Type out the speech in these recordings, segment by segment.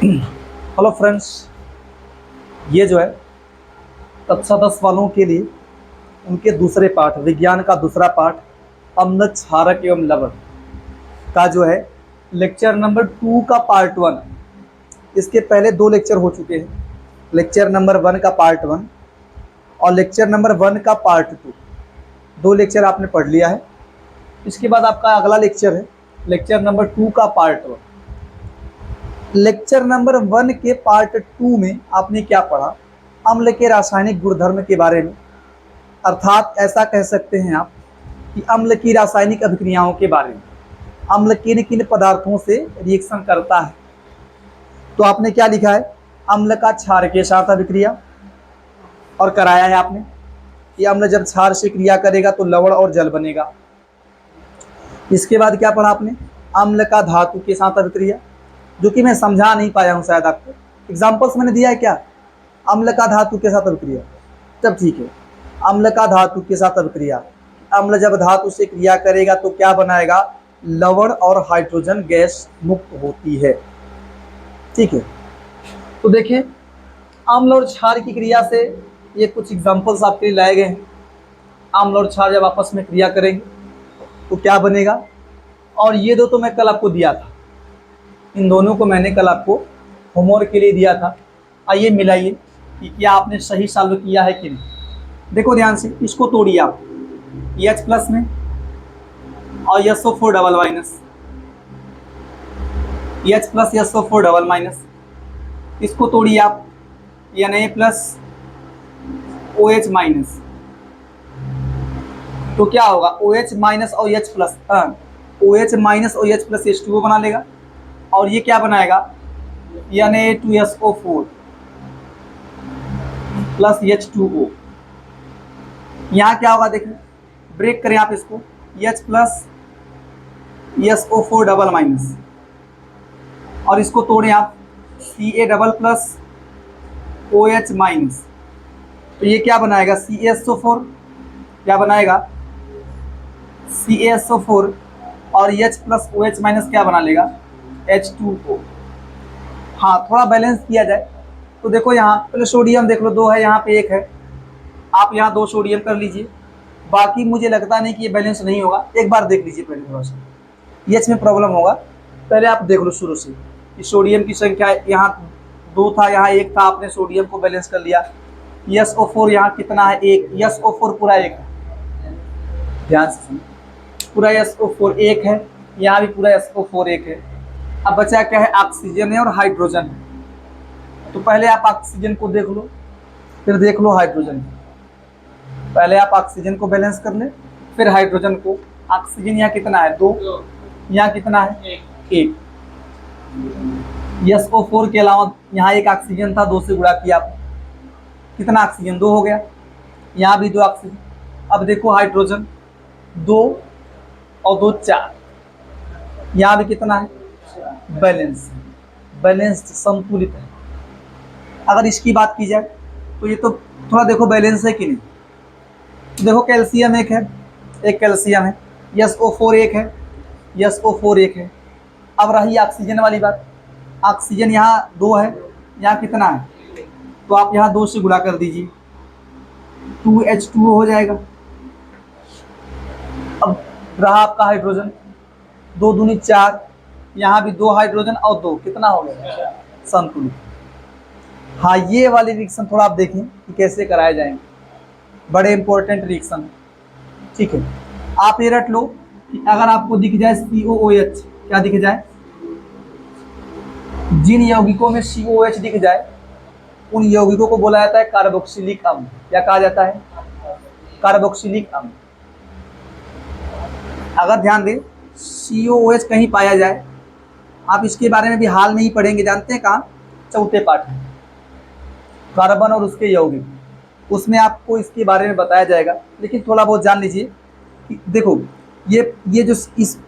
Hello friends, ये जो है कक्षा 10 वालों के लिए उनके दूसरे पाठ विज्ञान का दूसरा पाठ अम्ल क्षारक एवं लवण का जो है लेक्चर नंबर 2 का पार्ट 1। इसके पहले 2 लेक्चर हो चुके हैं, लेक्चर नंबर 1 का पार्ट 1 और लेक्चर नंबर 1 का पार्ट 2। 2 लेक्चर आपने पढ़ लिया है। इसके बाद आपका अगला लेक्चर है लेक्चर नंबर 2 का पार्ट 1। लेक्चर नंबर 1 के पार्ट 2 में आपने क्या पढ़ा? अम्ल के रासायनिक गुणधर्म के बारे में, अर्थात ऐसा कह सकते हैं आप कि अम्ल की रासायनिक अभिक्रियाओं के बारे में। अम्ल किन किन पदार्थों से रिएक्शन करता है? तो आपने क्या लिखा है? अम्ल का क्षार के साथ अभिक्रिया, और कराया है आपने कि अम्ल जब क्षार से क्रिया करेगा तो लवण और जल बनेगा। इसके बाद क्या पढ़ा आपने? अम्ल का धातु के साथ अभिक्रिया, जो कि मैं समझा नहीं पाया हूं शायद आपको। एग्जाम्पल्स मैंने दिया है क्या? अम्ल का धातु के साथ अभिक्रिया, तब ठीक है। अम्ल का धातु के साथ अभिक्रिया, अम्ल जब धातु से क्रिया करेगा तो क्या बनाएगा? लवण और हाइड्रोजन गैस मुक्त होती है। ठीक है, तो देखिए अम्ल और क्षार की क्रिया से ये कुछ एग्जाम्पल्स आपके लिए लाए गए हैं। अम्ल और क्षार जब आपस में क्रिया करेंगे तो क्या बनेगा, और ये दो तो मैं कल आपको दिया था, इन दोनों को मैंने कल आपको होमवर्क के लिए दिया था। आइए मिलाइए कि क्या आपने सही सॉल्व किया है कि नहीं। देखो ध्यान से, इसको तोड़िए आप H प्लस में और SO4 double minus, H plus SO4 double minus, इसको तोड़िए आप Na प्लस OH माइनस। तो क्या होगा? OH माइनस और H प्लस, OH माइनस और H प्लस H2O बना लेगा, और ये क्या बनाएगा? Na2SO4 plus H2O। यहाँ क्या होगा देखिए, ब्रेक करें आप इसको, H plus SO4 double minus, और इसको तोड़ें आप Ca double plus OH minus. तो ये क्या बनाएगा? CaSO4 क्या बनाएगा? CaSO4 और H प्लस OH माइनस क्या बना लेगा? H2O। हाँ, थोड़ा बैलेंस किया जाए तो देखो यहाँ पहले सोडियम देख लो, 2 है, यहाँ पे 1 है, आप यहाँ 2 सोडियम कर लीजिए। बाकी मुझे लगता नहीं कि ये बैलेंस नहीं होगा, एक बार देख लीजिए पहले थोड़ा सा, H में प्रॉब्लम होगा। पहले आप देख लो शुरू से कि सोडियम की संख्या यहाँ 2 था, यहाँ 1 था, आपने सोडियम को बैलेंस कर लिया। SO4 यहाँ कितना है? 1। SO4 पूरा 1 है, ध्यान से सुनिए, पूरा SO4 1 है, यहाँ भी पूरा SO4 1 है। अब बचा क्या है? ऑक्सीजन है और हाइड्रोजन है। तो पहले आप ऑक्सीजन को देख लो, फिर देख लो हाइड्रोजन। पहले आप ऑक्सीजन को बैलेंस कर ले, फिर हाइड्रोजन को। ऑक्सीजन यहाँ कितना है? 2। यहाँ कितना है? 1। SO4 के अलावा यहाँ 1 ऑक्सीजन था, 2 से गुणा किया आप, कितना ऑक्सीजन? 2 हो गया। यहाँ भी 2 ऑक्सीजन। अब देखो हाइड्रोजन, 2 और 2 4, यहाँ भी कितना है? बैलेंस, बैलेंस्ड, संतुलित है। अगर इसकी बात की जाए तो ये तो थोड़ा देखो बैलेंस है कि नहीं। तो देखो कैल्शियम 1 है, 1 कैल्शियम है, SO4 1 है, SO4 1 है। अब रही ऑक्सीजन वाली बात, ऑक्सीजन यहाँ 2 है, यहाँ कितना है? तो आप यहाँ 2 से गुणा कर दीजिए, 2H2O हो जाएगा। अब रहा आपका हाइड्रोजन, 2 दूनी 4, यहाँ भी 2 हाइड्रोजन और 2, कितना हो गया? संतुलित। हाँ, ये वाली रिएक्शन थोड़ा आप देखें कि कैसे कराए जाएंगे, बड़े इंपॉर्टेंट रिएक्शन है। ठीक है, आप ये रट लो कि अगर आपको दिख जाए COOH, क्या दिख जाए? जिन यौगिकों में COOH दिख जाए उन यौगिकों को बोला जाता है कार्बोक्सिलिक अम्ल। क्या कहा जाता है? कार्बोक्सिलिक अम्ल। अगर ध्यान दें COOH कहीं पाया जाए, आप इसके बारे में भी हाल में ही पढ़ेंगे, जानते हैं कहाँ? चौथे पाठ में, कार्बन और उसके यौगिक, उसमें आपको इसके बारे में बताया जाएगा। लेकिन थोड़ा बहुत जान लीजिए कि देखो ये जो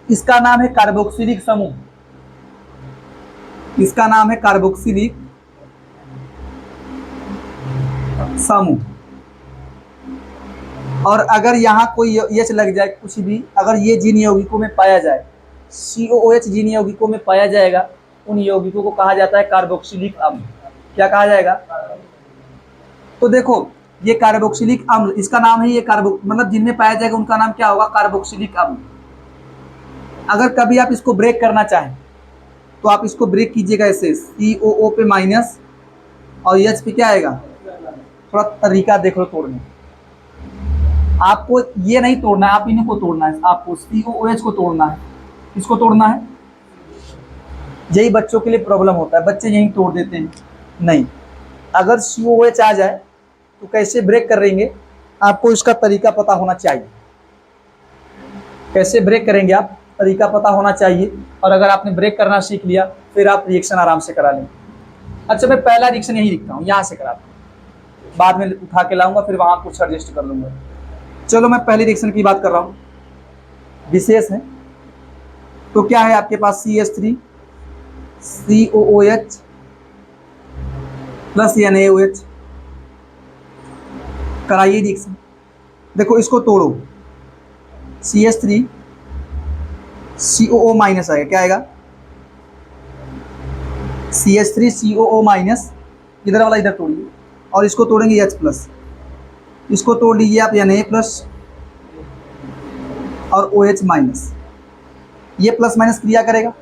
इसका नाम है कार्बोक्सिलिक समूह, इसका नाम है कार्बोक्सिलिक समूह। और अगर यहाँ कोई H लग जाए, कुछ भी, अगर ये जिन यौगिकों में पाया जाए, COOH जिन यौगिकों में पाया जाएगा उन यौगिकों को कहा जाता है कार्बोक्सिलिक अम्ल। क्या कहा जाएगा? तो देखो ये कार्बोक्सिलिक अम्ल, इसका नाम है ये मतलब जिनमें पाया जाएगा उनका नाम क्या होगा? कार्बोक्सिलिक अम्ल। अगर कभी आप इसको ब्रेक करना चाहें तो आप इसको ब्रेक कीजिएगा ऐसे, COO पे माइनस और H पे क्या आएगा? थोड़ा तरीका देख लो तोड़ने। आपको ये नहीं तोड़ना है, आप इन्हीं को तोड़ना है, आपको COOH को तोड़ना है। किसको तोड़ना है? यही बच्चों के लिए प्रॉब्लम होता है, बच्चे यही तोड़ देते हैं। नहीं, अगर COOH आ जाए तो कैसे ब्रेक करेंगे आपको इसका तरीका पता होना चाहिए। कैसे ब्रेक करेंगे आप, तरीका पता होना चाहिए। और अगर आपने ब्रेक करना सीख लिया फिर आप रिएक्शन आराम से करा लेंगे। अच्छा, मैं पहला रिएक्शन यही लिखता हूँ, यहाँ से कराता हूँ, बाद में उठा के लाऊंगा, फिर वहाँ कुछ एडजस्ट कर लूँगा। चलो मैं पहली रिएक्शन की बात कर रहा हूँ, विशेष है। तो क्या है आपके पास? CH3 COOH plus NaOH। कराइए रिएक्शन। देखो इसको तोड़ो, CH3 COO माइनस आएगा, क्या आएगा? CH3 COO माइनस, इधर वाला इधर तोड़िए, और इसको तोड़ेंगे H प्लस, इसको तोड़ लीजिए आप Na प्लस और OH माइनस। ये प्लस माइनस क्रिया करेगा,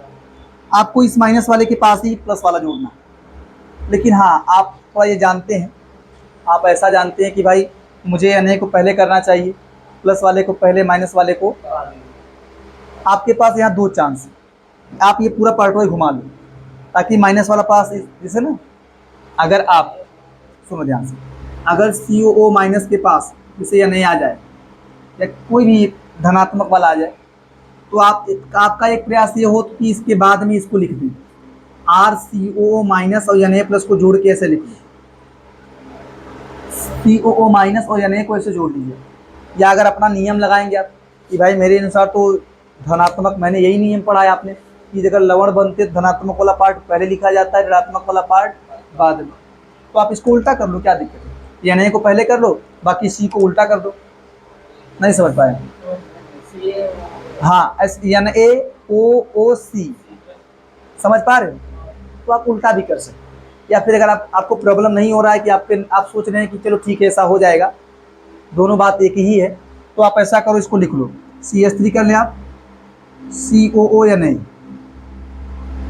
आपको इस माइनस वाले के पास ही प्लस वाला जोड़ना है। लेकिन हाँ, आप थोड़ा ये जानते हैं, आप ऐसा जानते हैं कि भाई मुझे Na को पहले करना चाहिए, प्लस वाले को पहले, माइनस वाले को। आपके पास यहाँ दो चांस है, आप ये पूरा पार्ट वाइज घुमा लो ताकि माइनस वाला पास, जैसे ना, अगर आप सुनो ध्यान से, अगर COO माइनस के पास जैसे Na आ जाए या कोई भी धनात्मक वाला आ जाए तो आपका एक प्रयास ये हो कि इसके बाद में इसको लिख दें, RCOO माइनस और Na प्लस को जोड़ के ऐसे लिख दें, COO माइनस और Na को ऐसे जोड़ लीजिए। या अगर अपना नियम लगाएंगे आप कि भाई मेरे अनुसार तो धनात्मक, मैंने यही नियम पढ़ा है आपने कि अगर लवण बनते धनात्मक वाला पार्ट पहले लिखा जाता है, ऋणात्मक वाला पार्ट बाद में। तो आप इसको उल्टा कर लो, क्या दिक्कत है? Na को पहले कर लो, बाकी C को उल्टा कर दो। नहीं समझ पाए? हाँ, NaOOC समझ पा रहे हो? तो आप उल्टा भी कर सकते। या फिर अगर आपको प्रॉब्लम नहीं हो रहा है कि आप सोच रहे हैं कि चलो ठीक है ऐसा हो जाएगा, दोनों बात एक ही है, तो आप ऐसा करो, इसको लिख लो, CH3 कर ले आप, COO Na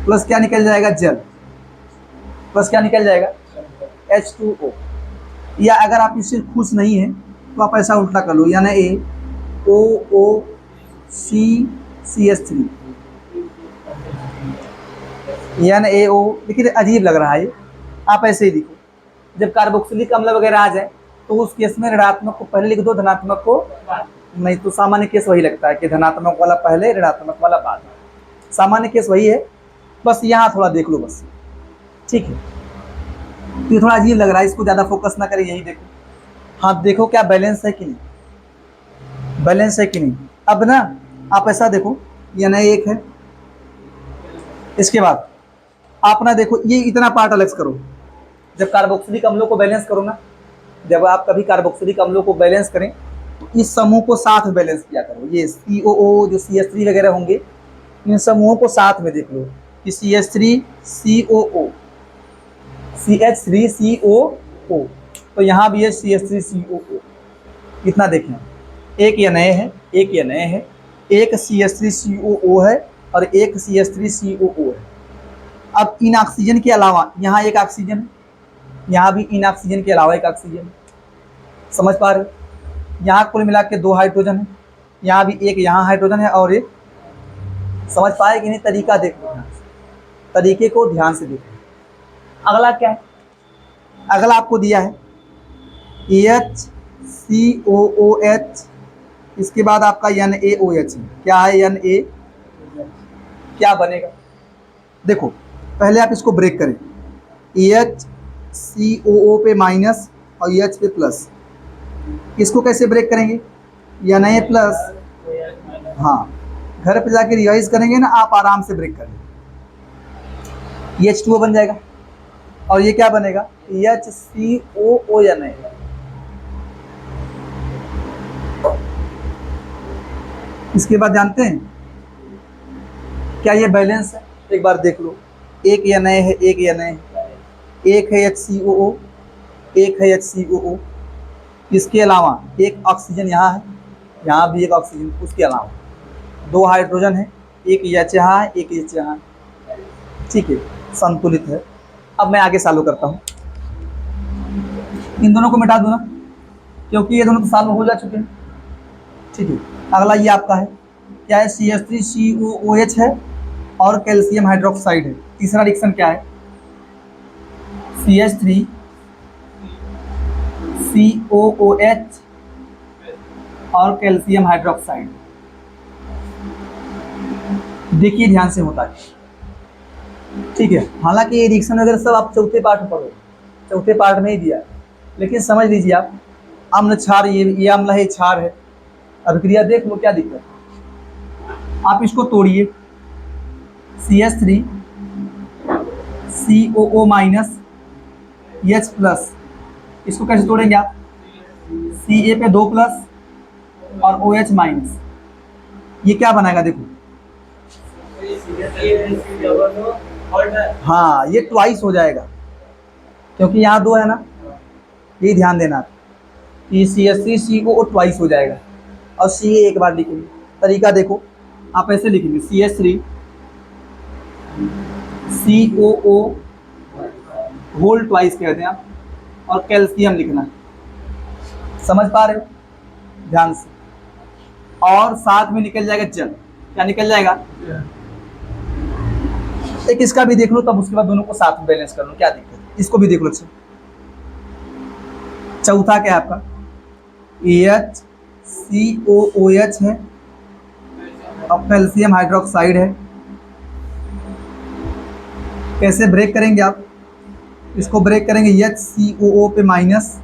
प्लस क्या निकल जाएगा? जल, प्लस क्या निकल जाएगा? H2O। या अगर आप इससे खुश नहीं हैं तो आप ऐसा उल्टा कर लो, NaOOC CH3 NaO। लेकिन अजीब लग रहा है ये, आप ऐसे ही लिखो। जब कार्बोक्सिलिक अम्ल वगैरह आ जाए तो उस केस में ऋणात्मक को पहले लिख दो, धनात्मक को नहीं। तो सामान्य केस वही लगता है कि धनात्मक वाला पहले, ऋणात्मक वाला बाद में। सामान्य केस वही है, बस यहाँ थोड़ा देख लो बस, ठीक है? तो ये थोड़ा अजीब लग रहा है, इसको ज़्यादा फोकस ना करें, यही देखो। हाँ देखो क्या बैलेंस है कि नहीं, बैलेंस है कि नहीं। अब ना आप ऐसा देखो, Na एक है, इसके बाद आप ना देखो ये इतना पार्ट अलग करो। जब कार्बोक्सिलिक अम्लों को बैलेंस करो ना, जब आप कभी कार्बोक्सिलिक अम्लों को बैलेंस करें तो इस समूह को साथ में बैलेंस किया करो। ये COO जो CH3 वगैरह होंगे, इन समूहों को साथ में देख लो कि CH3 COO CH3 COO, तो यहाँ भी है CH3 COO। कितना देखें, एक Na है, एक Na है, एक CH3 COO है और एक CH3 COO है। अब इन ऑक्सीजन के अलावा यहाँ एक ऑक्सीजन है, यहाँ भी इन ऑक्सीजन के अलावा एक ऑक्सीजन है। समझ पा रहे हो? यहाँ कुल मिला के दो हाइड्रोजन है, यहाँ भी एक, यहाँ हाइड्रोजन है और एक। समझ पाए कि नहीं? तरीका देखो, तरीके को ध्यान से देखो। अगला क्या है? अगला आपको दिया है HCOOH, इसके बाद आपका NaOH है। क्या है? Na। क्या बनेगा? देखो पहले आप इसको ब्रेक करें, HCOO पे माइनस और H पे प्लस। इसको कैसे ब्रेक करेंगे? Na प्लस, हाँ घर पे जाके रिवाइज करेंगे ना आप, आराम से ब्रेक करेंगे। H2O बन जाएगा और ये क्या बनेगा? HCOO Na। इसके बाद जानते हैं क्या ये बैलेंस है? एक बार देख लो, एक या नए है, एक या नए है, एक है HCOO, एक है HCOO। इसके अलावा एक ऑक्सीजन यहाँ है, यहाँ भी एक ऑक्सीजन, उसके अलावा दो हाइड्रोजन है, एक एच यहाँ है, एक एच यहाँ है। ठीक है, संतुलित है। अब मैं आगे चालू करता हूँ, इन दोनों को मिटा दूँ ना, क्योंकि ये दोनों तो साल में हो जा चुके हैं। ठीक है, अगला ये आपका है, क्या है, CH3COOH है और कैल्शियम हाइड्रोक्साइड है। तीसरा रिएक्शन क्या है, CH3COOH और कैल्शियम हाइड्रोक्साइड। देखिए ध्यान से होता है। ठीक है, हालांकि ये रिएक्शन वगैरह सब आप चौथे पार्ट में पढ़ो, चौथे पार्ट में ही दिया है, लेकिन समझ लीजिए आप, अम्ल क्षार, ये अम्ल है, क्षार है। अभिक्रिया देख लो, क्या दिक्कत है। आप इसको तोड़िए, CH3COO माइनस H प्लस, इसको कैसे तोड़ेंगे आप, Ca पे 2 प्लस और OH माइनस, ये क्या बनाएगा देखो, हाँ ये ट्वाइस हो जाएगा, क्योंकि यहाँ 2 है ना, ये ध्यान देना, ये CH3COO ट्वाइस हो जाएगा और Ca एक बार लिखेंगे। तरीका देखो, आप ऐसे लिखेंगे, CH3COO होल ट्वाइस कहते हैं आप, और कैल्शियम लिखना, समझ पा रहे हो, ध्यान से। और साथ में निकल जाएगा जल, क्या निकल जाएगा, एक इसका भी देख लो, तब उसके बाद दोनों को साथ में बैलेंस कर लो, क्या दिक्कत है, इसको भी देख लो। अच्छा, चौथा क्या है आपका, HCOOH है और कैल्शियम हाइड्रोक्साइड है। कैसे ब्रेक करेंगे आप, इसको ब्रेक करेंगे HCOO पे माइनस,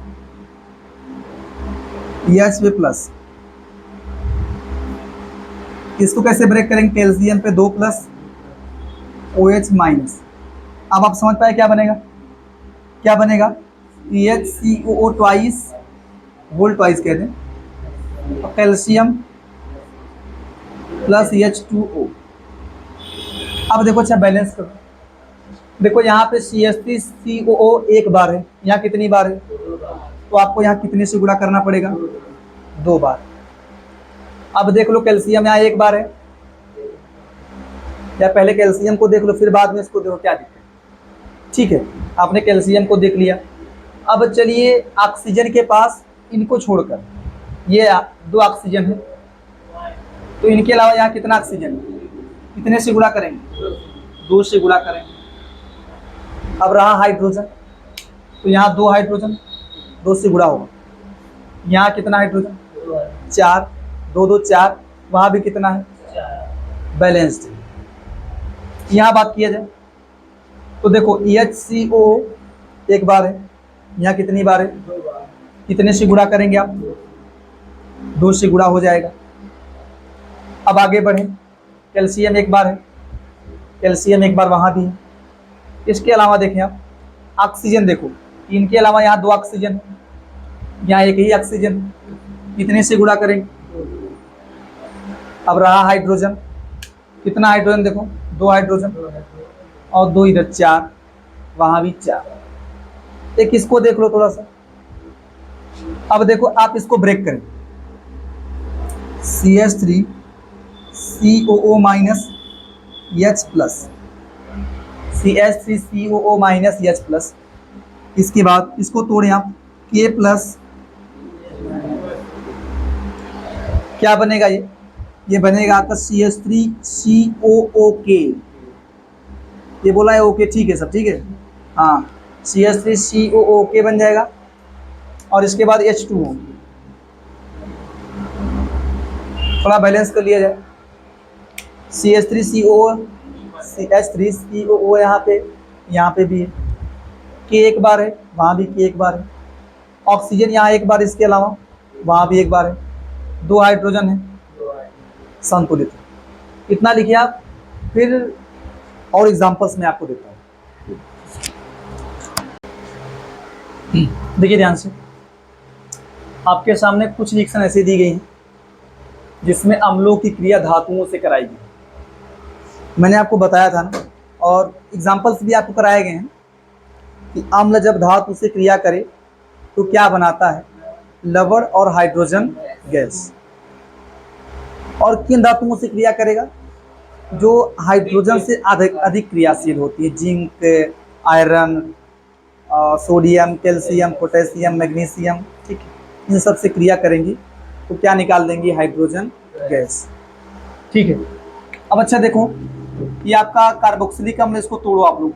H पे प्लस। इसको कैसे ब्रेक करेंगे, कैल्शियम पे 2 प्लस OH माइनस। अब आप समझ पाए क्या बनेगा, क्या बनेगा, HCOO ट्वाइस, होल ट्वाइस कहते हैं, और कैल्शियम प्लस H2O। अब देखो, अच्छा बैलेंस करो, देखो यहाँ पे CH3COO एक बार है, यहाँ कितनी बार है, तो आपको यहाँ कितने से गुणा करना पड़ेगा, 2 बार। अब देख लो कैल्शियम यहाँ एक बार है, या पहले कैल्शियम को देख लो फिर बाद में इसको देखो, क्या दिक्कत। ठीक है, आपने कैल्शियम को देख लिया। अब चलिए ऑक्सीजन के पास, इनको छोड़कर ये 2 ऑक्सीजन है, तो इनके अलावा यहाँ कितना ऑक्सीजन है, कितने से गुणा करेंगे, 2 से गुणा करेंगे। अब रहा हाइड्रोजन, तो यहाँ 2 हाइड्रोजन, 2 से गुणा होगा। यहाँ कितना हाइड्रोजन, 4, 2 2 4, वहाँ भी कितना है, बैलेंस्ड। यहाँ बात किया जाए तो देखो HCOO एक बार है, यहाँ कितनी बार है, कितने से गुणा करेंगे आप, 2 से गुणा हो जाएगा। अब आगे बढ़े, कैल्शियम एक बार है, कैल्शियम एक बार वहाँ भी है। इसके अलावा देखें आप ऑक्सीजन, देखो इनके अलावा यहाँ 2 ऑक्सीजन, यहाँ एक ही ऑक्सीजन, कितने से गुणा करेंगे। अब रहा हाइड्रोजन, कितना हाइड्रोजन, देखो 2 हाइड्रोजन और 2 इधर, 4, वहाँ भी 4। एक इसको देख लो थोड़ा सा। अब देखो आप इसको ब्रेक करें, CH3COO minus H plus, CH3COO minus H plus. इसके बाद इसको तोड़ें आप, K प्लस, क्या बनेगा ये बनेगा आपका CH3COOK। ये बोला है ओके, ठीक है सब ठीक है, हाँ CH3COOK बन जाएगा। और इसके बाद H2O, थोड़ा बैलेंस कर लिया जाए, CH3COO CH3COO यहाँ पे भी है, K एक बार है, वहाँ भी K एक बार है। ऑक्सीजन यहाँ एक बार, इसके अलावा वहाँ भी एक बार है। 2 हाइड्रोजन है, संतुलित है। इतना लिखिए आप, फिर और एग्जांपल्स मैं आपको देता हूँ। देखिए ध्यान से, आपके सामने कुछ रिएक्शन ऐसी दी गई हैं जिसमें अम्लों की क्रिया धातुओं से कराई गई। मैंने आपको बताया था ना, और एग्जाम्पल्स भी आपको कराए गए हैं कि अम्ल जब धातु से क्रिया करे तो क्या बनाता है, लवण और हाइड्रोजन गैस। और किन धातुओं से क्रिया करेगा, जो हाइड्रोजन से अधिक अधिक क्रियाशील होती है, zinc, iron, sodium, calcium, potassium, magnesium, ठीक है, इन सब से क्रिया करेंगी तो क्या निकाल देंगी, हाइड्रोजन गैस। ठीक है। अब अच्छा देखो, ये आपका कार्बोक्सिलिक अम्ल, इसको तोड़ो आप लोग,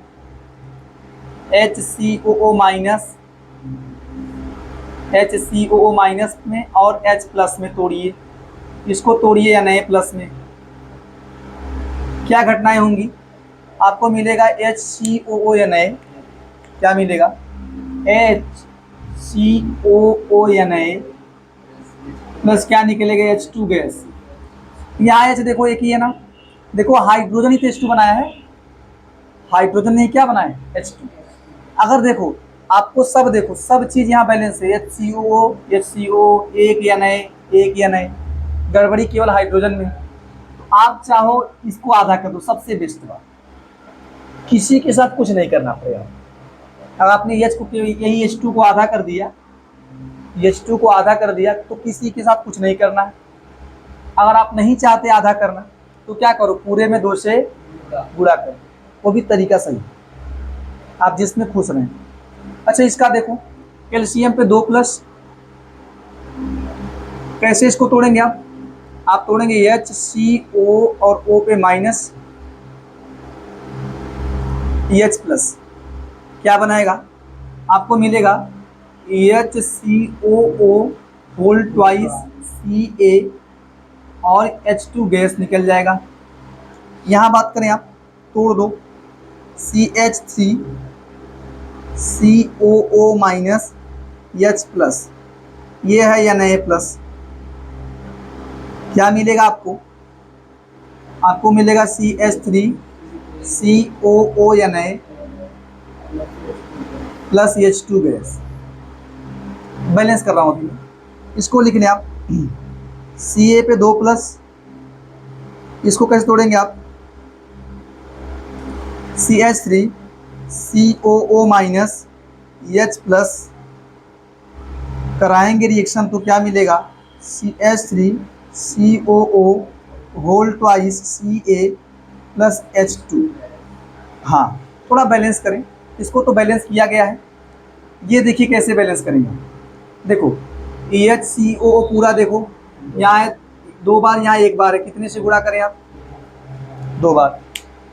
HCOO माइनस, HCOO माइनस में और H प्लस में तोड़िए, इसको तोड़िए या नए प्लस में, क्या घटनाएं होंगी, आपको मिलेगा HCOO या नए, क्या मिलेगा, HCOO या नए प्लस क्या निकलेगा, H2 गैस। यहाँ H देखो एक ही है ना, देखो हाइड्रोजन ही तो H2 बनाया है, हाइड्रोजन ने क्या बनाया है, H2। अगर देखो आपको सब, देखो सब चीज यहाँ बैलेंस है, HCO, एक या नए, गड़बड़ी केवल हाइड्रोजन में। तो आप चाहो इसको आधा कर दो, सबसे बेस्ट बात, किसी के साथ कुछ नहीं करना पड़ेगा। अगर आपने H को, यही H2 को आधा कर दिया, H2 को आधा कर दिया तो किसी के साथ कुछ नहीं करना है। अगर आप नहीं चाहते आधा करना तो क्या करो, पूरे में 2 से गुणा करो, वो भी तरीका सही, आप जिसमें खुश रहें। अच्छा इसका देखो, कैल्शियम पे 2 प्लस, कैसे इसको तोड़ेंगे आप तोड़ेंगे HCO और O पे माइनस, H प्लस, क्या बनाएगा, आपको मिलेगा HCOO होल ट्वाइस Ca और H2 गैस निकल जाएगा। यहाँ बात करें आप, तोड़ दो, CH3COO माइनस H प्लस, ये है या नए प्लस, क्या मिलेगा आपको मिलेगा CH3COO या नए प्लस H2 गैस। बैलेंस कर रहा हूँ अभी, इसको लिखने आप Ca पे 2 प्लस, इसको कैसे तोड़ेंगे आप, CH3COO माइनस H प्लस, कराएंगे रिएक्शन तो क्या मिलेगा, CH3COO whole twice Ca plus H2। हाँ थोड़ा बैलेंस करें इसको, तो बैलेंस किया गया है, ये देखिए कैसे बैलेंस करेंगे। देखो HCOO पूरा देखो, यहाँ 2 बार, यहाँ 1 बार है, कितने से गुणा करें आप, 2 बार।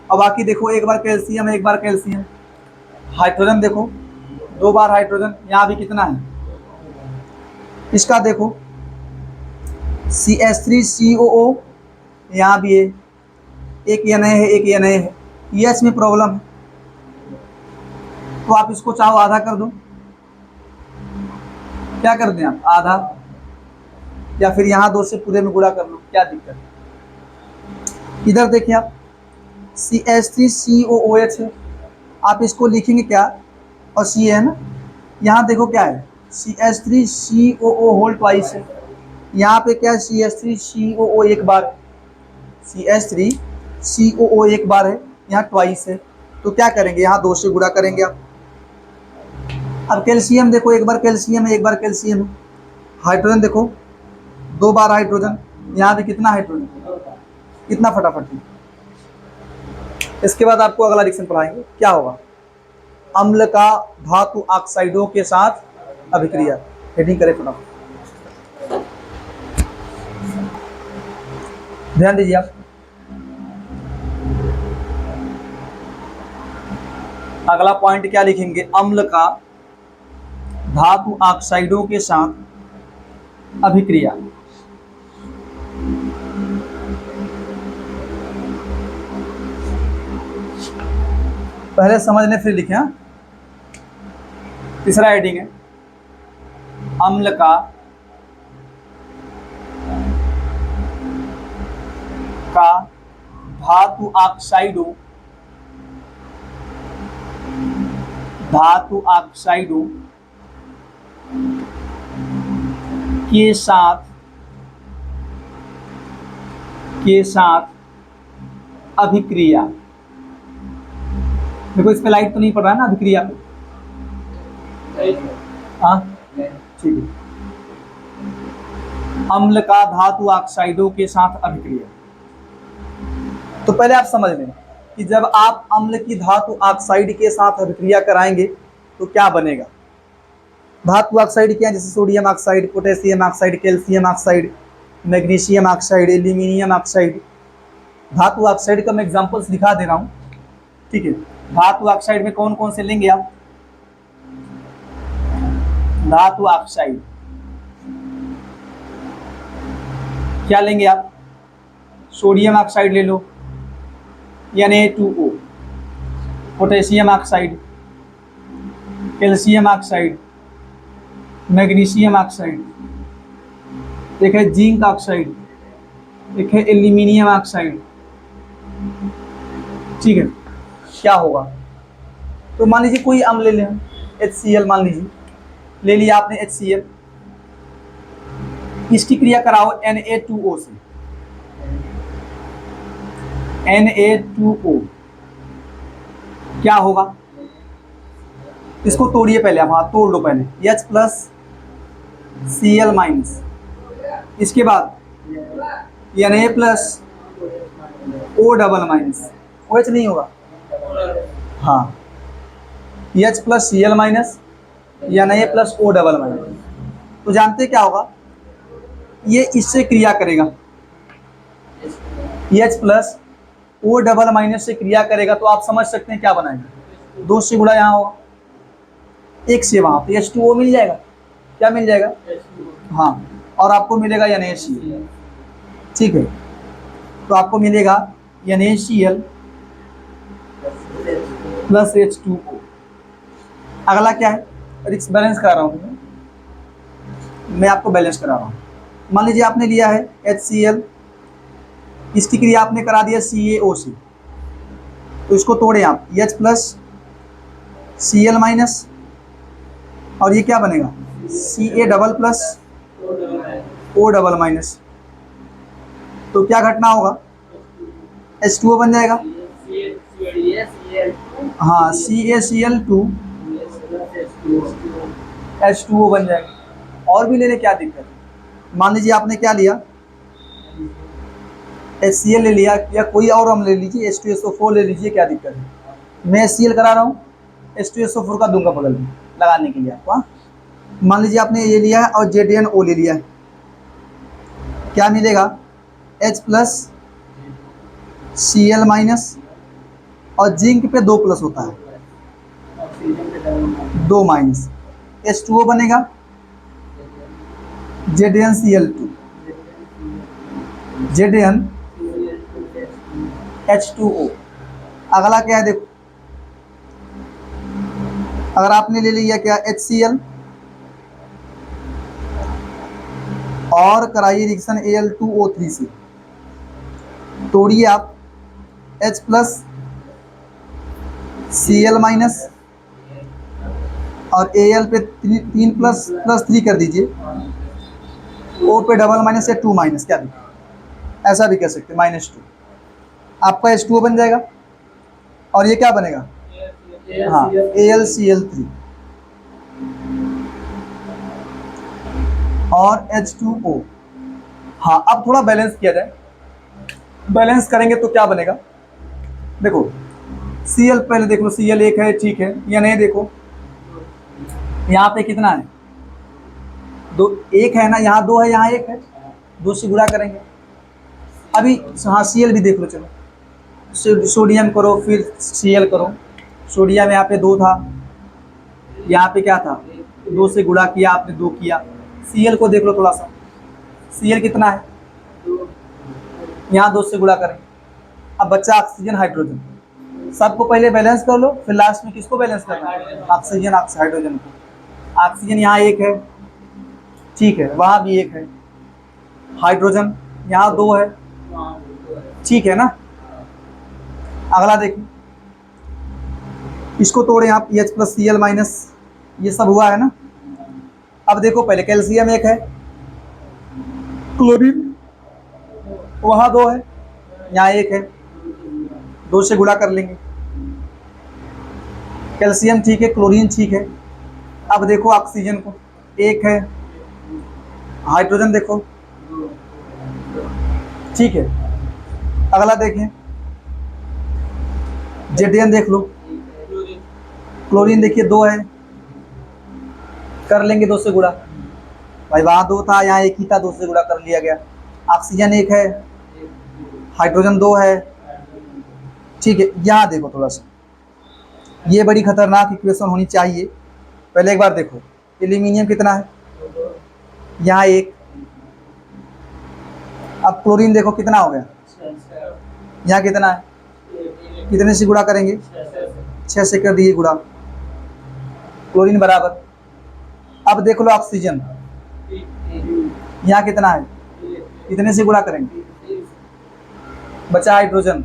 अब बाकी देखो, 1 बार कैल्शियम है, 1 बार कैल्शियम, हाइड्रोजन देखो 2 बार हाइड्रोजन, यहाँ भी कितना है, इसका देखो CH3COO, यहाँ भी है, एक या नए है, एक या नए है, H में प्रॉब्लम है, तो आप इसको चाहो आधा कर दो, क्या कर दें आप, आधा, या फिर यहाँ 2 से पूरे में गुणा कर लो, क्या दिक्कत है। इधर देखिए आप, CH3COOH है, आप इसको लिखेंगे क्या, और C है ना, यहाँ देखो क्या है, CH3COO होल ट्वाइस है, यहाँ पे क्या है, CH3COO 1 बार, CH3COO 1 बार है, यहाँ ट्वाइस है, तो क्या करेंगे, यहाँ 2 से गुणा करेंगे आप। अब कैल्शियम देखो, 1 बार कैल्शियम है, 1 बार कैल्शियम है, हाइड्रोजन देखो 2 बार हाइड्रोजन, यहाँ भी कितना हाइड्रोजन, कितना फटाफट। इसके बाद आपको अगला रिएक्शन पढ़ाएंगे, क्या होगा, अम्ल का धातु ऑक्साइडों के साथ अभिक्रिया। हेडिंग करें फटाफट, ध्यान दीजिए आप। अगला पॉइंट क्या लिखेंगे, अम्ल का धातु ऑक्साइडों के साथ अभिक्रिया। पहले समझ लें फिर लिखें। तीसरा हेडिंग है, अम्ल का धातु ऑक्साइडों के साथ अभिक्रिया। देखो इस पे लाइट तो नहीं पड़ रहा है ना अभिक्रिया पे? हाँ ठीक है। अम्ल का धातु ऑक्साइडों के साथ अभिक्रिया। तो पहले आप समझ लें कि जब आप अम्ल की धातु ऑक्साइड के साथ अभिक्रिया कराएंगे तो क्या बनेगा। धातु ऑक्साइड क्या है? जैसे sodium oxide, potassium oxide, calcium oxide, magnesium oxide, aluminium oxide. धातु ऑक्साइड का मैं एग्जांपल्स दिखा दे रहा हूं, ठीक है। धातु ऑक्साइड में कौन कौन से लेंगे आप? धातु ऑक्साइड क्या लेंगे आप? सोडियम ऑक्साइड ले लो Na2O, potassium oxide, calcium oxide, magnesium oxide, एक है जिंक ऑक्साइड, एक है एल्यूमिनियम ऑक्साइड, ठीक है। क्या होगा? तो मान लीजिए कोई अम्ल ले लें, HCl मान लीजिए, ले लिया आपने HCl, इसकी क्रिया कराओ Na2O से, Na2O क्या होगा? इसको तोड़िए पहले आप, हाँ तोड़ लो पहले, H प्लस Cl माइनस, इसके बाद Na plus O double minus, OH नहीं होगा, हाँ H plus Cl minus Na plus O double minus. तो जानते क्या होगा? ये इससे क्रिया करेगा, H plus O double minus से क्रिया करेगा, तो आप समझ सकते हैं क्या बनाएगा। 2 से गुणा यहाँ होगा, 1 से वहाँ, तो H2O मिल जाएगा। क्या मिल जाएगा? हाँ, और आपको मिलेगा NaCl, ठीक है। तो आपको मिलेगा NaCl प्लस H2O। अगला क्या है? रिक्स बैलेंस करा रहा हूँ मैं आपको बैलेंस करा रहा हूँ। मान लीजिए आपने लिया है HCl, इसकी क्रिया आपने करा दिया CaO से, तो इसको तोड़े आप, H प्लस Cl माइनस, और ये क्या बनेगा? Ca double plus O double minus. तो क्या घटना होगा? H2O बन जाएगा, हाँ CaCl2 H2O बन जाएगा। और भी ले ले, क्या दिक्कत है? मान लीजिए आपने क्या लिया, HCl ले लिया, या कोई और हम ले लीजिए, H2SO4 ले लीजिए, क्या दिक्कत है? मैं HCl करा रहा हूँ, H2SO4 का दूंगा बगल में लगाने के लिए आपको। हाँ, मान लीजिए आपने ये लिया है और ZnO ले लिया है, क्या मिलेगा? H प्लस Cl माइनस, और जिंक पे 2 प्लस होता है, 2 माइनस, H2O बनेगा, ZnCl2, ZnH2O। अगला क्या है देखो, अगर आपने ले लिया क्या HCl और कराइए रिएक्शन Al2O3 से, तोड़िए आप, H प्लस Cl माइनस और Al पे 3 प्लस 3 कर दीजिए, O पे डबल माइनस या 2 माइनस, क्या दिक्कत? ऐसा भी कह सकते हैं -2, आपका H2O बन जाएगा, और ये क्या बनेगा? हाँ AlCl3 और H2O। हाँ, अब थोड़ा बैलेंस किया जाए। बैलेंस करेंगे तो क्या बनेगा? देखो Cl पहले देख लो, Cl 1 है, ठीक है, या नहीं? देखो यहाँ पे कितना है? 2, 1 है ना, यहाँ 2 है, यहाँ 1 है, 2 से गुणा करेंगे। अभी हाँ Cl भी देख लो, चलो सोडियम करो फिर Cl करो। सोडियम यहाँ पे 2 था, यहाँ पे क्या था? 2 से गुणा किया आपने, 2 किया। Cl को देख लो थोड़ा सा, Cl कितना है? यहाँ 2 से गुणा करें। अब बच्चा ऑक्सीजन हाइड्रोजन, सबको पहले बैलेंस कर लो, फिर लास्ट में किसको बैलेंस करना है? ऑक्सीजन हाइड्रोजन को। ऑक्सीजन यहाँ 1 है, ठीक है, वहाँ भी 1 है। हाइड्रोजन यहाँ 2 है, ठीक है ना। अगला देखिए, इसको तोड़े आप, H प्लस Cl माइनस, ये सब हुआ है ना। अब देखो पहले कैल्शियम 1 है, क्लोरीन वहाँ 2 है, यहाँ 1 है, 2 से गुणा कर लेंगे। कैल्शियम ठीक है, क्लोरीन ठीक है। अब देखो ऑक्सीजन को, एक है, हाइड्रोजन देखो ठीक है। अगला देखें, जेडीएन देख लो, क्लोरीन देखिए दो है, कर लेंगे दो से गुणा, भाई वहां दो था यहाँ एक ही था, दो से गुणा कर लिया गया। ऑक्सीजन एक है, हाइड्रोजन दो है, ठीक है। यहाँ देखो थोड़ा सा, ये बड़ी खतरनाक इक्वेशन होनी चाहिए। पहले एक बार देखो, एल्यूमिनियम कितना है, यहाँ एक। अब क्लोरीन देखो कितना हो गया, यहाँ कितना है, कितने से गुणा करेंगे, 6 से कर दिए गुणा, क्लोरीन बराबर। अब देख लो ऑक्सीजन, यहाँ कितना है, कितने से गुणा करेंगे, बचा हाइड्रोजन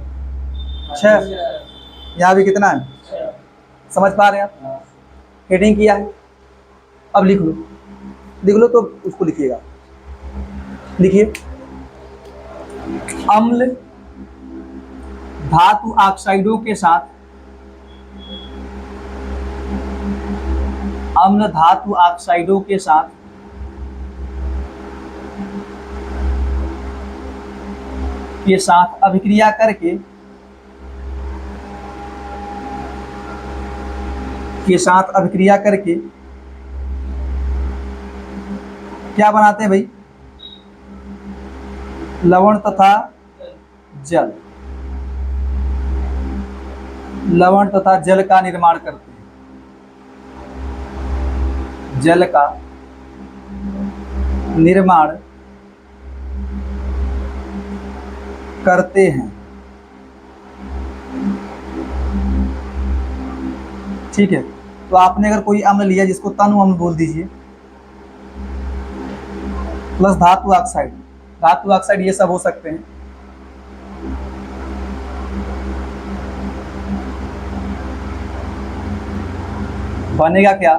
6, यहाँ भी कितना है, समझ पा रहे हैं आप, हेडिंग किया है। अब लिख लो तो उसको लिखिएगा, लिखिए अम्ल धातु ऑक्साइडों के साथ, अम्ल धातु ऑक्साइडों के साथ अभिक्रिया करके क्या बनाते हैं भाई, लवण तथा जल, लवण तथा जल का निर्माण करते हैं, जल का निर्माण करते हैं, ठीक है। तो आपने अगर कोई अम्ल लिया जिसको तनु अम्ल बोल दीजिए, प्लस धातु ऑक्साइड, धातु ऑक्साइड ये सब हो सकते हैं। बनेगा क्या,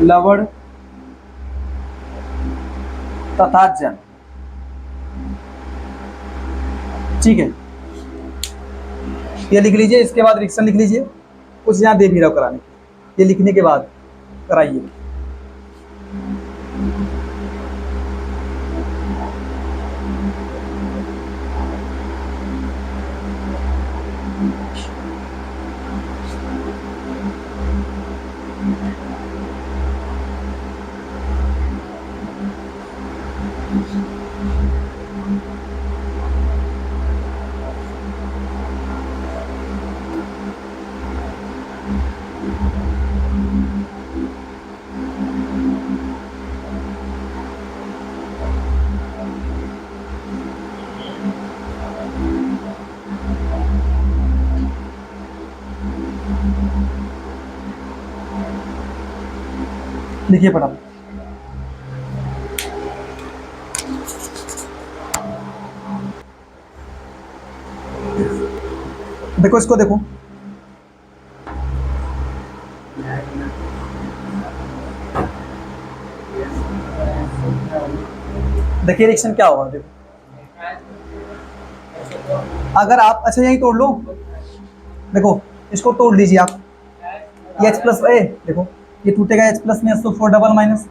लवण तथा जल, ठीक है। ये लिख लीजिए, इसके बाद रिएक्शन लिख लीजिए, कुछ यहाँ दे भी रहो कराने, ये लिखने के बाद कराइए। लिखिए फटाफट, देखो इसको देखो, देखिए रिएक्शन क्या होगा, देखो अगर आप, अच्छा यही तोड़ लो, देखो इसको तोड़ लीजिए आप, H प्लस ए, देखो ये टूटेगा H प्लस में SO4 double minus,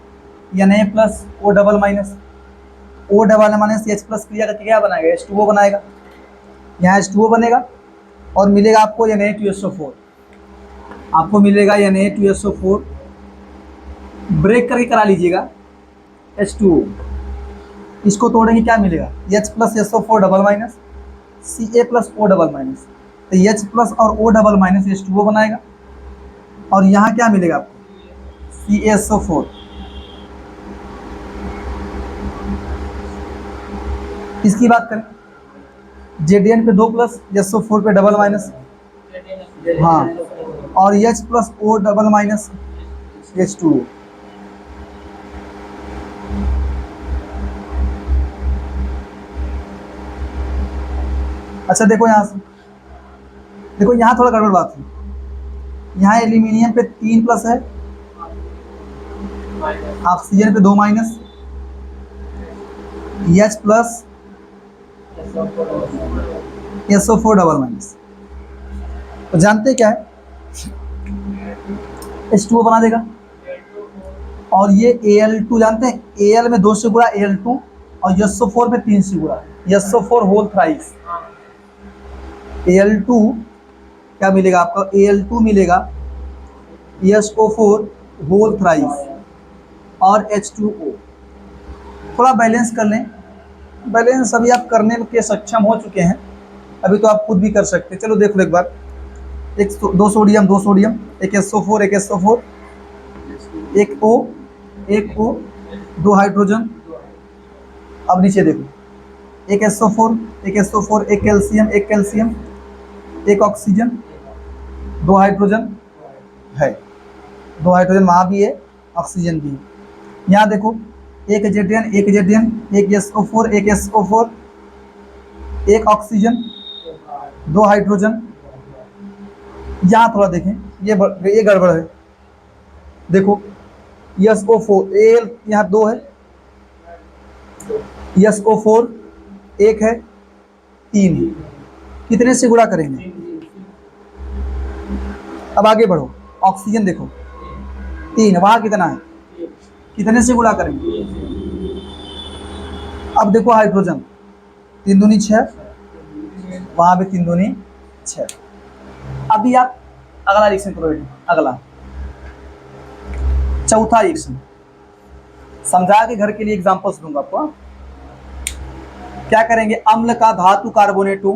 Na plus O double minus, O double minus H plus क्रिया करके क्या बनाएगा, H2O बनाएगा, यहाँ H2O बनेगा और मिलेगा आपको Na2SO4, आपको मिलेगा Na2SO4, ब्रेक करके करा लीजिएगा H2O, इसको तोड़ेंगे क्या मिलेगा, H plus SO4 double minus Ca plus O double minus, तो H प्लस और O डबल माइनस H2O बनाएगा, और यहाँ क्या मिलेगा आपको, CaSO4। इसकी बात करें, Zn पे 2 प्लस, SO4 पे डबल माइनस, हाँ, और H plus O double minus H2O। अच्छा देखो यहाँ से, देखो यहाँ थोड़ा गड़बड़ बात है, यहाँ एल्यूमिनियम पे 3 प्लस है, ऑक्सीजन पे 2 minus, H plus SO4 double minus, तो जानते क्या है, H2O बना देगा। और ये Al2 जानते हैं, Al में 2 से गुणा Al2 और SO4 में 3 से गुणा, SO4 होल थ्राइस। Al2 क्या मिलेगा आपका, Al2 मिलेगा SO4 होल थ्राइस और H2O। थोड़ा बैलेंस कर लें, बैलेंस अभी आप करने के सक्षम हो चुके हैं, अभी तो आप खुद भी कर सकते हैं। चलो देख लो एक बार, दो सोडियम, एक SO4 एक O, 2 हाइड्रोजन। अब नीचे देखो, एक SO4 एक कैल्शियम, एक ऑक्सीजन, 2 हाइड्रोजन है, 2 हाइड्रोजन वहाँ भी है, ऑक्सीजन भी है। यहाँ देखो, एक जेडियन, एक SO4 एक ऑक्सीजन, 2 हाइड्रोजन। यहाँ थोड़ा देखें, ये गड़बड़ है। देखो SO4 Al यहाँ 2 है, SO4 1 है, 3 है, कितने से गुणा करेंगे। अब आगे बढ़ो, ऑक्सीजन देखो 3, वहाँ कितना है, कितने से गुणा करेंगे। अब देखो हाइड्रोजन 3 दूनी 6, वहाँ भी 3 दूनी 6। अभी आप अगला रिएक्शन करो, अगला चौथा रिएक्शन समझा के घर के लिए एग्जांपल्स दूंगा आपको। क्या करेंगे, अम्ल का धातु कार्बोनेटो,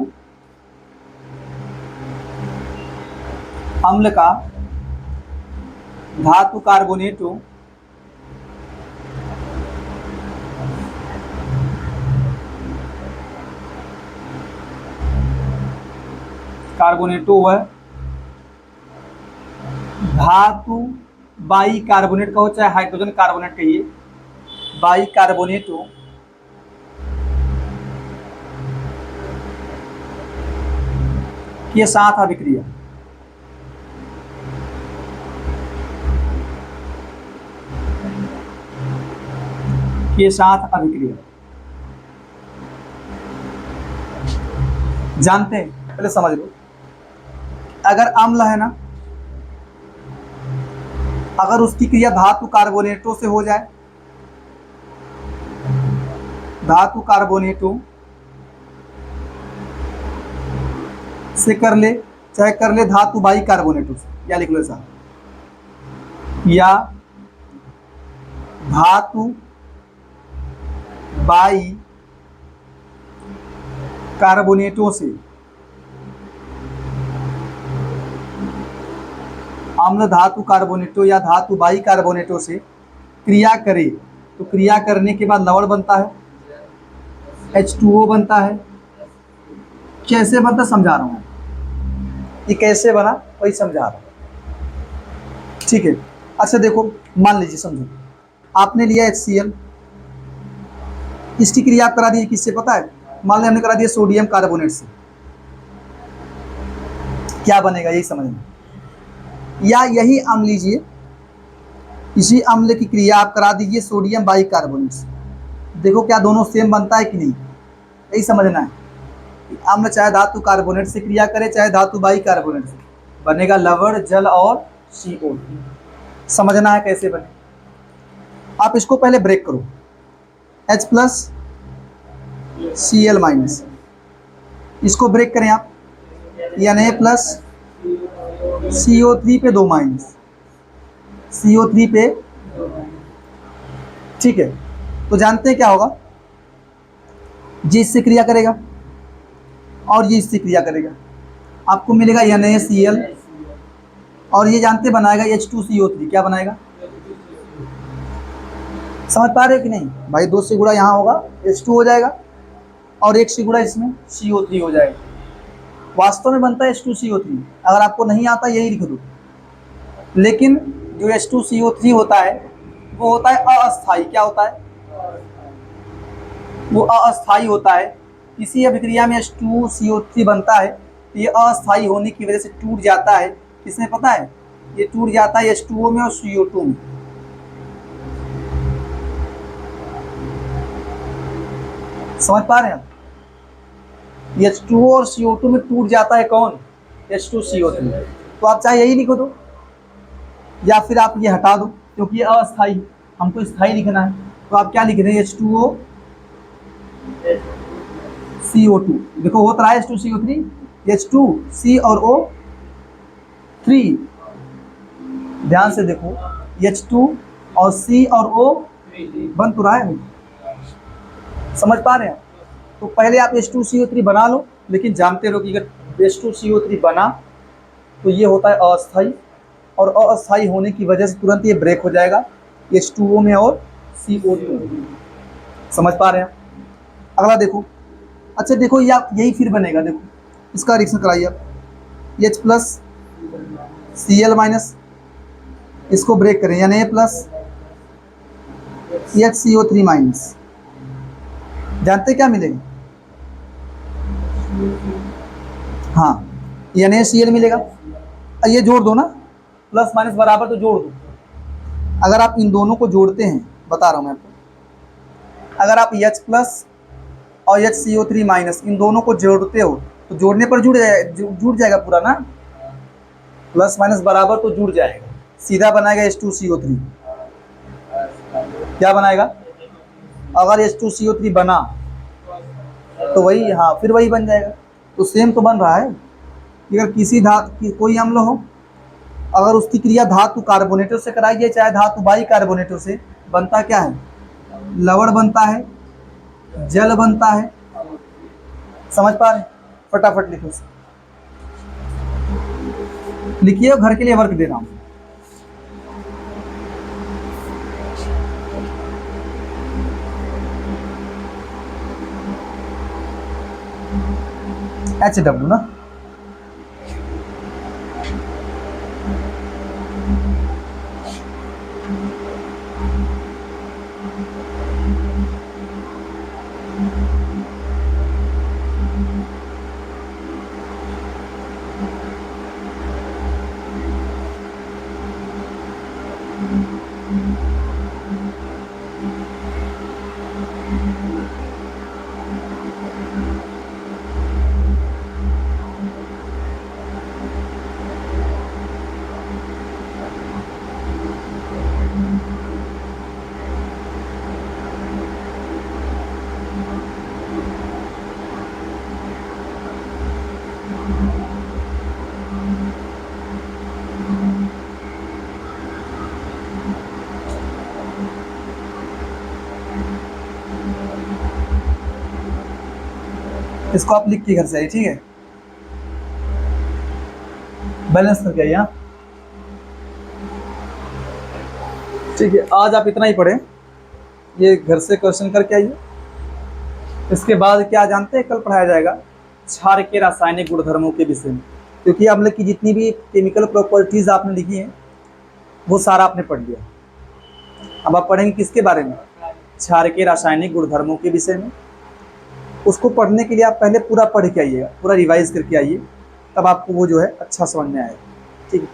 अम्ल का धातु कार्बोनेटो है धातु बाई कार्बोनेट का हो, चाहे हाइड्रोजन कार्बोनेट कहिए, बाई कार्बोनेटो के साथ अभिक्रिया, जानते हैं, पहले समझ लो। अगर अम्ल है ना, अगर उसकी क्रिया धातु कार्बोनेटों से हो जाए, धातु कार्बोनेटों से कर ले, चाहे कर ले धातु बाई कार्बोनेटों से, या लिख लो ऐसा, या धातु बाई कार्बोनेटों से अम्ल धातु कार्बोनेटों या धातु बाई कार्बोनेटों से क्रिया करे, तो क्रिया करने के बाद लवण बनता है, H2O बनता है। कैसे बनता समझा रहा हूँ, ये कैसे बना वही समझा रहा हूँ, ठीक है। अच्छा देखो, मान लीजिए, समझो आपने लिया HCl, इसकी क्रिया आप करा दी किससे पता है, मान लीजिए हमने करा दिया सोडियम कार्बोनेट से, क्या बनेगा यही समझना। या यही अम्ल लीजिए, इसी अम्ल की क्रिया आप करा दीजिए सोडियम बाई कार्बोनेट से, देखो क्या दोनों सेम बनता है कि नहीं, यही समझना है। अम्ल चाहे धातु कार्बोनेट से क्रिया करे, चाहे धातु बाई कार्बोनेट से, बनेगा लवण, जल और CO। समझना है कैसे बने। आप इसको पहले ब्रेक करो, H+ Cl-, इसको ब्रेक करें आप, Na+ CO3 पे 2-, CO3 पे, ठीक है। तो जानते हैं क्या होगा, ये इससे क्रिया करेगा और ये इससे क्रिया करेगा, आपको मिलेगा NaCl, और ये जानते बनाएगा H2CO3, क्या बनाएगा, समझ पा रहे हो कि नहीं भाई। 2 से गुणा यहाँ होगा, H2 हो जाएगा, और 1 से गुणा इसमें CO3 हो जाएगा, वास्तव में बनता है H2CO3। अगर आपको नहीं आता यही लिख दो, लेकिन जो H2CO3 होता है वो होता है अस्थाई। क्या होता है, वो अस्थाई होता है। किसी अभिक्रिया में H2CO3 बनता है, तो ये अस्थाई होने की वजह से टूट जाता है, किसमें पता है, ये टूट जाता है H2O में और CO2 में। समझ पा रहे हैं, H2O और CO2 में टूट जाता है कौन, H2CO3। तो आप चाहे यही लिखो दो या फिर आप ये हटा दो, क्योंकि ये अस्थाई, हमको स्थाई लिखना है। तो आप क्या लिख रहे हैं, H2O CO2। देखो हो तो रहा है H2CO3, H2C और O3, ध्यान से देखो, H2 और C और O बन तो रहा है, समझ पा रहे हैं। तो पहले आप H2CO3 बना लो, लेकिन जानते रहो कि अगर H2CO3 बना तो ये होता है अस्थाई, और अस्थाई होने की वजह से तुरंत ये ब्रेक हो जाएगा H2O में और CO2। समझ पा रहे हैं। अगला देखो, अच्छा देखो यही फिर बनेगा, देखो इसका रिएक्शन कराइए आप, H प्लस Cl माइनस, इसको ब्रेक करें यानी A प्लस HCO3 माइनस, जानते क्या मिलेगा, हाँ NaCl मिलेगा। ये जोड़ दो ना, प्लस माइनस बराबर तो जोड़ दो। अगर आप इन दोनों को जोड़ते हैं, बता रहा हूं मैं आपको, अगर आप H प्लस और HCO3 माइनस इन दोनों को जोड़ते हो तो जोड़ने पर जुड़ जाएगा पूरा ना, प्लस माइनस बराबर तो जुड़ जाएगा, सीधा बनाएगा H2CO3। क्या बनाएगा, अगर H2CO3 बना तो वही, हाँ फिर वही बन जाएगा। तो सेम तो बन रहा है कि अगर किसी धातु कोई अम्ल हो, अगर उसकी क्रिया धातु कार्बोनेटों से कराई जाए चाहे धातु बाई कार्बोनेटों से, बनता क्या है, लवण बनता है, जल बनता है। समझ पा रहे, फटाफट लिखो, लिखिए, घर के लिए वर्क दे रहा हूं। HW ना, इसको आप लिख के घर से आइए, ठीक है, बैलेंस करके आइए। हाँ ठीक है, आज आप इतना ही पढ़ें, ये घर से क्वेश्चन करके आइए। इसके बाद क्या जानते हैं, कल पढ़ाया जाएगा क्षार के रासायनिक गुणधर्मों के विषय में, क्योंकि अम्ल की जितनी भी केमिकल प्रॉपर्टीज आपने लिखी हैं वो सारा आपने पढ़ लिया। अब आप पढ़ेंगे किसके बारे में, क्षार के रासायनिक गुणधर्मों के विषय में। उसको पढ़ने के लिए आप पहले पूरा पढ़ के आइएगा, पूरा रिवाइज करके आइए, तब आपको वो जो है अच्छा समझ में आएगा। ठीक है।